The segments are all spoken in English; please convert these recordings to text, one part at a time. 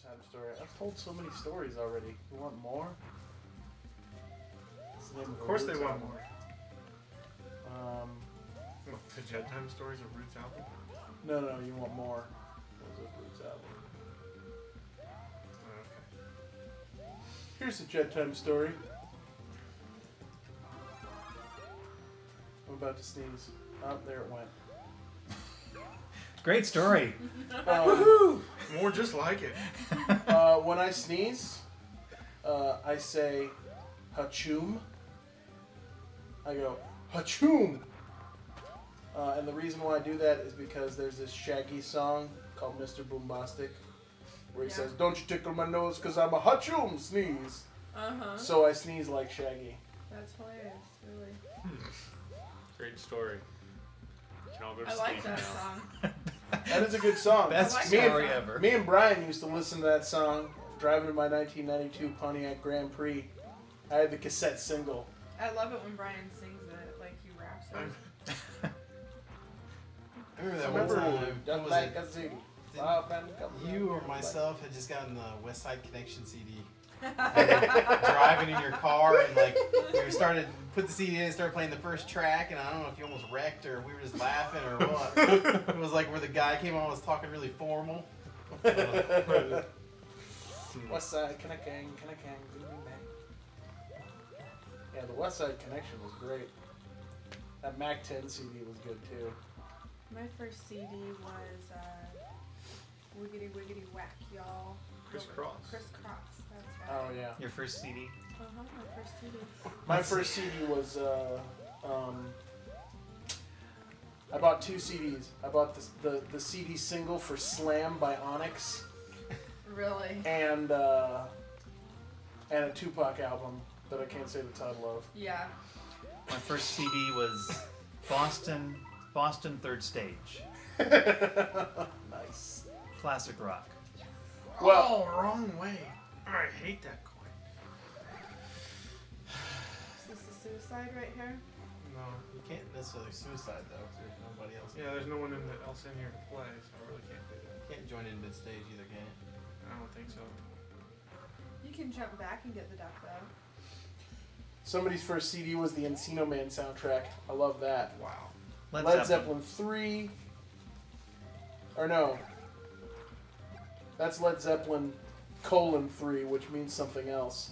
Time Story. I've told so many stories already. You want more? Of course they want more. The Jed Time Story's a Roots album? No, you want more. That was a Roots album. Okay. Here's the Jed Time Story. I'm about to sneeze. Oh, there it went. Great story. Woohoo! More just like it. When I sneeze, I say hachoom. I go hachoom. And the reason why I do that is because there's this Shaggy song called Mr. Boombastic where he says, "Don't you tickle my nose because I'm a hachoom sneeze." So I sneeze like Shaggy. That's hilarious, really. Great story. We can all go to I sleep like that now. song. That is a good song. Best like story that. ever. Me and Brian used to listen to that song driving in my 1992 Pontiac Grand Prix. I had the cassette single. I love it when Brian sings it, like he raps it. I remember that one time. Just Was like it? a city. You or myself had just gotten the West Side Connection CD. Driving in your car and like we started put the CD in and started playing the first track and I don't know if you almost wrecked or if we were just laughing or what. It was like where the guy came on and was talking really formal. West Side Connection. Yeah, the West Side Connection was great. That Mac 10 CD was good too. My first CD was Wiggity Wiggity Whack, y'all. Criss Cross. Criss Cross, that's right. Oh yeah. Your first CD? My first CD. My first CD was I bought 2 CDs. I bought the CD single for Slam by Onyx Really? and a Tupac album that I can't say the title of. Yeah. My first CD was Boston Third Stage. Nice. Classic rock. Well, wrong way. I hate that coin. Is this a suicide right here? No, you can't necessarily suicide though if there's nobody else. Yeah, there's no one else in here to play, so I really can't do that. You can't join in mid-stage either, can you? I don't think so. You can jump back and get the duck though. somebody's first CD was the Encino Man soundtrack. I love that. Wow. Led Zeppelin 3. Or no. That's Led Zeppelin : 3, which means something else.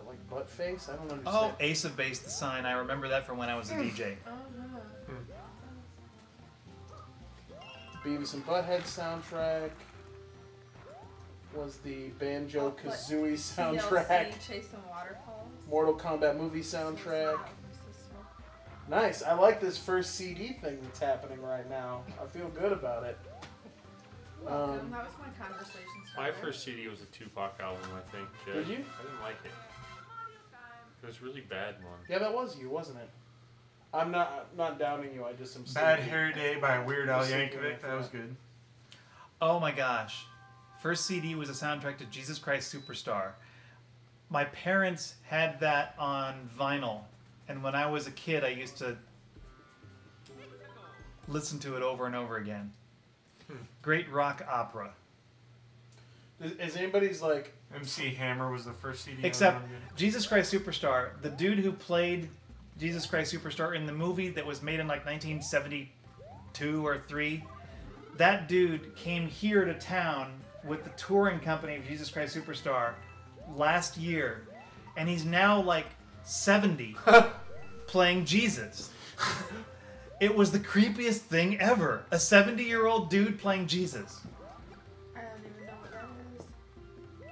Like butt face? I don't understand. Oh, Ace of Base, The Sign. I remember that from when I was a DJ. Oh no. Beavis and Butthead soundtrack was the Banjo Kazooie soundtrack. TLC, Chasing Waterfalls. Mortal Kombat movie soundtrack. Nice. I like this first CD thing that's happening right now. I feel good about it. Welcome. That was my conversation My starter. first CD was a Tupac album, I think. Jed. Did you? I didn't like it. It was a really bad one. Yeah, that was you, wasn't it? I'm not doubting you. I just am. Bad saying- Hair Day by Weird Al Just thinking Yankovic. of That was that. good. Oh my gosh. First CD was a soundtrack to Jesus Christ Superstar. My parents had that on vinyl. And when I was a kid, I used to listen to it over and over again. Great rock opera. Is anybody's like... MC Hammer was the first CD. Except Jesus Christ Superstar, the dude who played Jesus Christ Superstar in the movie that was made in like 1972 or 3, that dude came here to town with the touring company of Jesus Christ Superstar last year, and he's now like 70 playing Jesus. It was the creepiest thing ever. A 70-year-old dude playing Jesus. I don't even know what that is.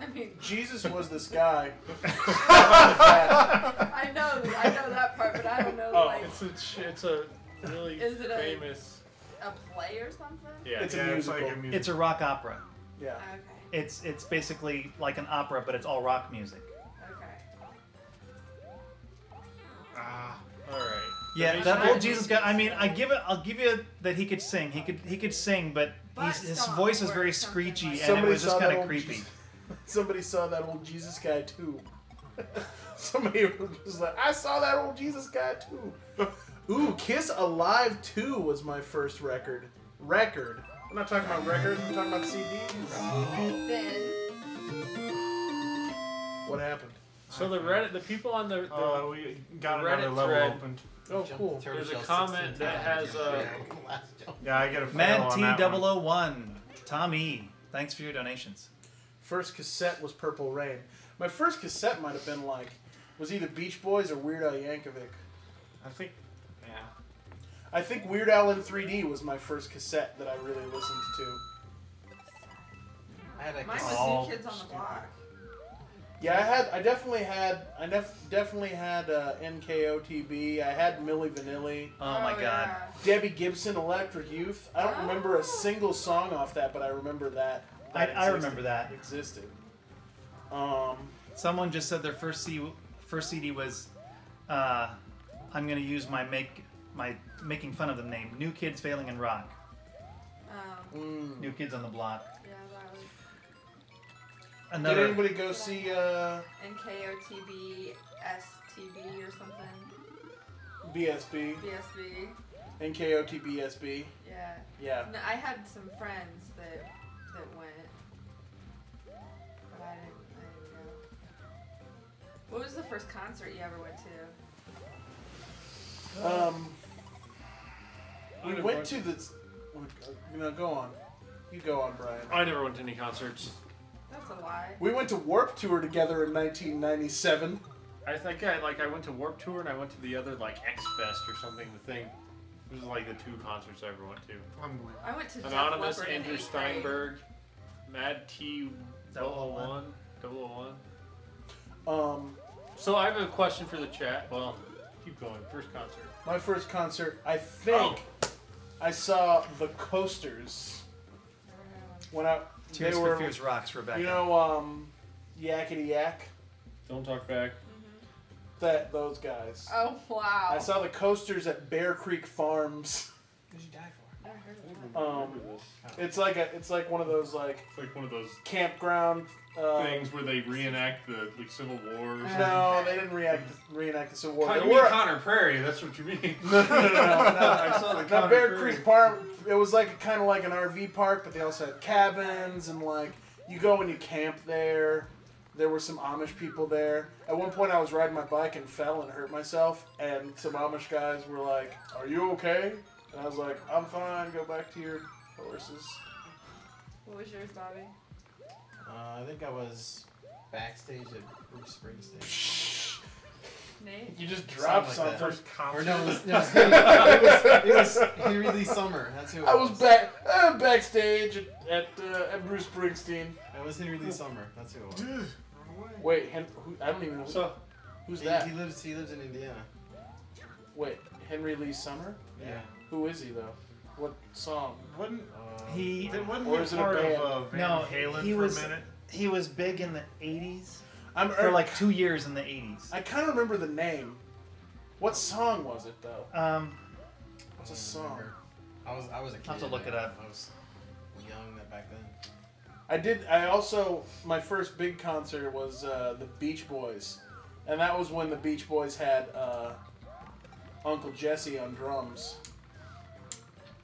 I mean, Jesus was this guy. I know that part, but I don't know like It's a really Is it a- famous. a play or something. Yeah. It's a Yeah, it's musical. like a music. It's a rock opera. Yeah. Okay. It's basically like an opera, but it's all rock music. Okay. All right. Yeah, that old Jesus guy. I mean, I'll give you that he could sing. He could sing, but his Stomp voice was or very something screechy, like and it was saw just that kind of old creepy. Jesus- Somebody saw that old Jesus guy too. Somebody was like, I saw that old Jesus guy too. Ooh, Kiss Alive 2 was my first record. I'm not talking about records, I'm talking about CDs. Then So the people on the we got Reddit another level thread. opened. Oh, cool. There's a comment that has Yeah, I get a fail Matt on that one. T001. Tom E. Thanks for your donations. First cassette was Purple Rain. My first cassette might have been was either Beach Boys or Weird Al Yankovic. I think, yeah. I think Weird Al in 3D was my first cassette that I really listened to. I had a Mine cassette. Oh, was New Kids on the Block. Yeah, I definitely had NKOTB. I had Milli Vanilli. Oh my god. Yeah. Debbie Gibson, Electric Youth. I don't remember a single song off that, but I remember that. I remember that. Existed. Someone just said their first CD was, I'm gonna use my making fun of them name, New Kids Failing in Rock. New Kids on the Block. Yeah, that was Did Another. anybody go see NKOTB STB or something. BSB? BSB. NKOTBSB? Yeah. Yeah. No, I had some friends that went, but I didn't go. What was the first concert you ever went to? We went to the. Go on. You go on, Brian. I never went to any concerts. That's a lie. We went to Warp Tour together in 1997. I think I went to Warped Tour and I went to the other X Fest or something. The thing. It was the 2 concerts I ever went to. I went to Def Anonymous, Leppard in Andrew 8th grade. Steinberg, Mad T 001. So I have a question for the chat. Well, keep going. First concert. My first concert, I think, I saw the Coasters. When Tears for Fears rocks, Rebecca. You know, Yakety Yak. Don't talk back. Those guys. Oh wow. I saw the Coasters at Bear Creek Farms. What did you die for? I heard of that. It's like one of those It's like one of those campground things where they reenact the Civil War. Or something. No, they didn't reenact the Civil War. You They mean were Connor Prairie? That's what you mean. no. I saw the Not Connor Bear Prairie. Creek Park. It was kind of like an RV park, but they also had cabins and you go and you camp there. There were some Amish people there. At one point, I was riding my bike and fell and hurt myself, and some Amish guys were like, "Are you okay?" And I was like, "I'm fine. Go back to your horses." What was yours, Bobby? I think I was backstage at Bruce Springsteen. Nate? You just dropped Something like something. First concert. Or no, it was Henry Lee Summer. That's who it I was backstage at Bruce Springsteen. It was Henry Lee Summer. That's who it was. Wait, I don't even know. Who's that? He lives in Indiana. Wait, Henry Lee Summer? Yeah. Who is he though? What song? Wasn't He wasn't Or he is it a part band? of Van No, Halen he for was- a minute? he was big in the 80s. For For 2 years in the 80s. I kind of remember the name. What song was it though? What's a song? I was a kid. I'll have to look it up. I was young back then. My first big concert was the Beach Boys. And that was when the Beach Boys had Uncle Jesse on drums.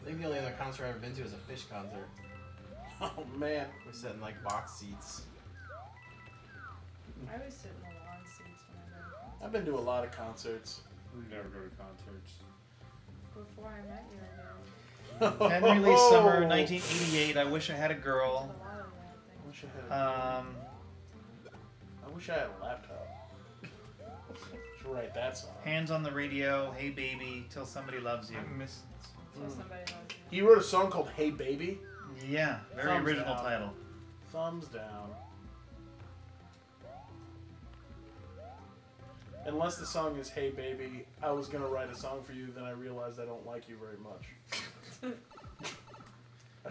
I think the only other concert I've ever been to was a Fish concert. Oh man. We're sitting box seats. I always sit in the lawn seats whenever. I've been to a lot of concerts. We never go to concerts. Before I met you, I Henry Lee Summer, 1988. I Wish I Had a did Girl. a lot of that thing. I wish I had a laptop. Should write that song. Hands on the Radio, Hey Baby, Till Somebody Loves You. I missed Till somebody loves you. He wrote a song called Hey Baby. Yeah, very Thumbs original down. title. Thumbs down. Unless the song is Hey Baby, I was gonna write a song for you, then I realized I don't like you very much.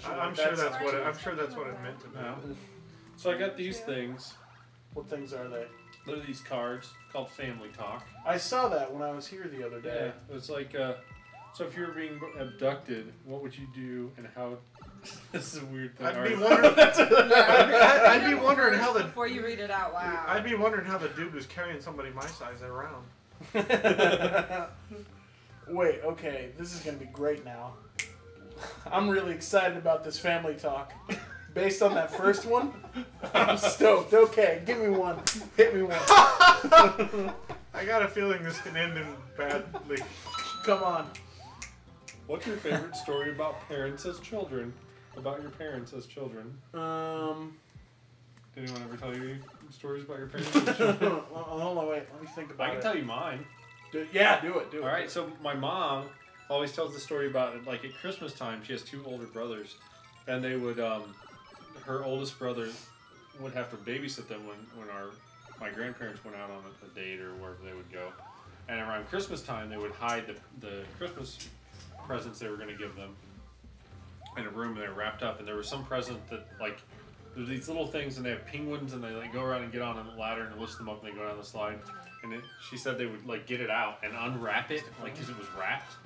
I'm sure that's what it meant to be. No. So I got these things. What things are they? They're these cards called Family Talk. I saw that when I was here the other day. Yeah, it's so if you were being abducted, what would you do and how? This is a weird thing. I'd be Alright. wondering. I'd be wondering how the. Before you read it out loud. I'd be wondering how the dude was carrying somebody my size around. Wait, okay, this is gonna be great now. I'm really excited about this family talk. Based on that first one, I'm stoked. Okay, give me one. Hit me one. I got a feeling this can end in badly. Come on. What's your favorite story about parents as children? About your parents as children? Did anyone ever tell you stories about your parents as children? Hold on, wait. Let me think about it. I can tell you mine. Do it. All right, so my mom always tells the story about, like, at Christmas time, she has 2 older brothers, and they would, her oldest brother would have to babysit them when my grandparents went out on a date or wherever they would go. And around Christmas time, they would hide the Christmas presents they were going to give them in a room, and they were wrapped up. And there was some present that, like, there's these little things, and they have penguins, and they, like, go around and get on a ladder and lift them up, and they go down the slide. And she said they would, like, get it out and unwrap it, like, because it was wrapped,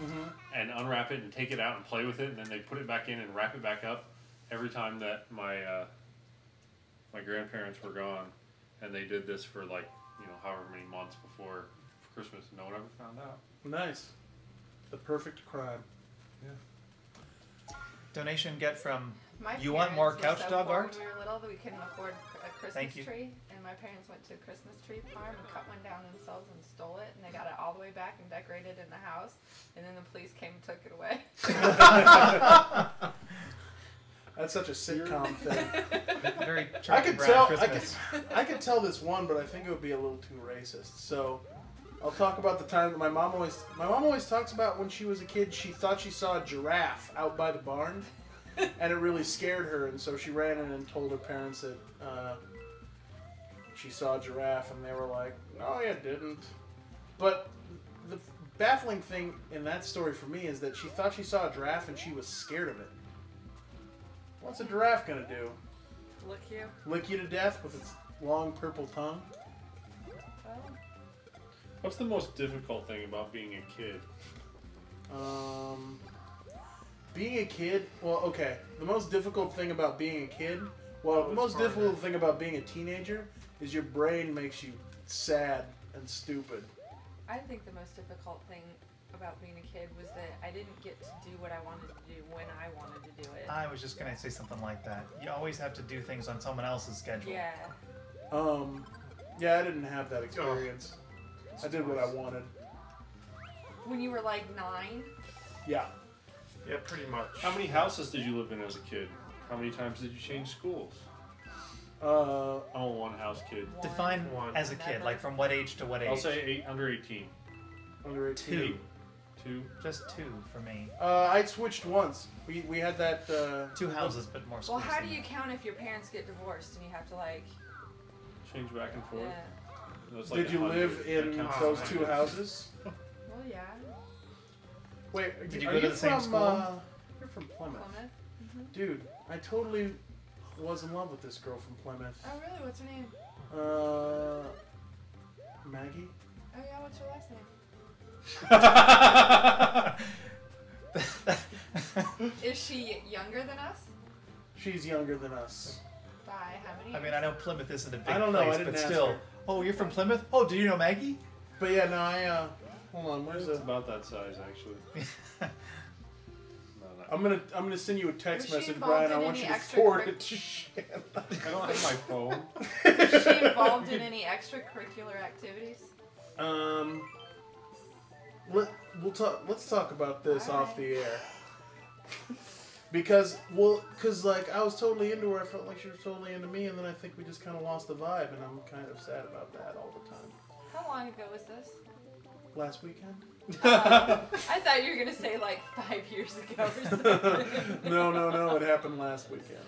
and unwrap it and take it out and play with it, and then they put it back in and wrap it back up every time that my grandparents were gone. And they did this for, like, however many months before Christmas, and no one ever found out. Nice. The perfect crime. Donation get from. My You want more parents were couch so dog poor art? When we were little that we couldn't afford a Christmas Thank you. tree, and my parents went to a Christmas tree farm and cut one down themselves and stole it, and they got it all the way back and decorated in the house, and then the police came and took it away. That's such a sitcom thing. Very I Charlie could Brown tell. Christmas. I could tell this one, but I think it would be a little too racist. So, I'll talk about the time that my mom always talks about when she was a kid. She thought she saw a giraffe out by the barn, and it really scared her. And so she ran in and told her parents that she saw a giraffe, and they were like, "No, you didn't." But the baffling thing in that story for me is that she thought she saw a giraffe, and she was scared of it. What's a giraffe gonna do? Look you. Lick you to death with its long purple tongue? Well, What's the most difficult thing about being a kid? Being a kid, well, okay. The most difficult thing about being a kid, the it's most harder. difficult thing about being a teenager is your brain makes you sad and stupid. I think the most difficult thing about being a kid was that I didn't get to do what I wanted to do when I wanted to do it. I was just gonna say something like that. You always have to do things on someone else's schedule. Yeah. Yeah, I didn't have that experience. I did what I wanted. When you were like 9? Yeah. Yeah, pretty much. How many houses did you live in as a kid? How many times did you change schools? I'm a one-house kid. Define One. as a kid, like from what age to what age? I'll say under 18. Under 18. 2. Just 2 for me. I switched once. We had that. 2 houses, but more schools. Well, how do than you count if your parents get divorced and you have to like? Change back and forth. Yeah. That's like Did you 100. live in That counts those as 2 100. houses? Well, yeah. Wait, Did you are go to you the same from, school? You're from Plymouth. Plymouth. Dude, I totally was in love with this girl from Plymouth. Oh, really? What's her name? Maggie? Oh, yeah. What's her last name? Is she younger than us? She's younger than us. By how many? I mean, I know Plymouth isn't a big I don't know, I place, didn't but ask still. her. Oh, you're from Plymouth? Oh, do you know Maggie? But yeah, no, hold on, where's It's the... about that size, actually. No. I'm gonna send you a text Was she message, involved Brian. I in want any you to extra forward curric- it to Shannon. I don't have my phone. Is she involved in any extracurricular activities? Let's talk about this All off the air. Because like I was totally into her, I felt like she was totally into me, and then I think we just kind of lost the vibe, and I'm kind of sad about that all the time. How long ago was this? Last weekend? I thought you were gonna say like 5 years ago or something. No, it happened last weekend.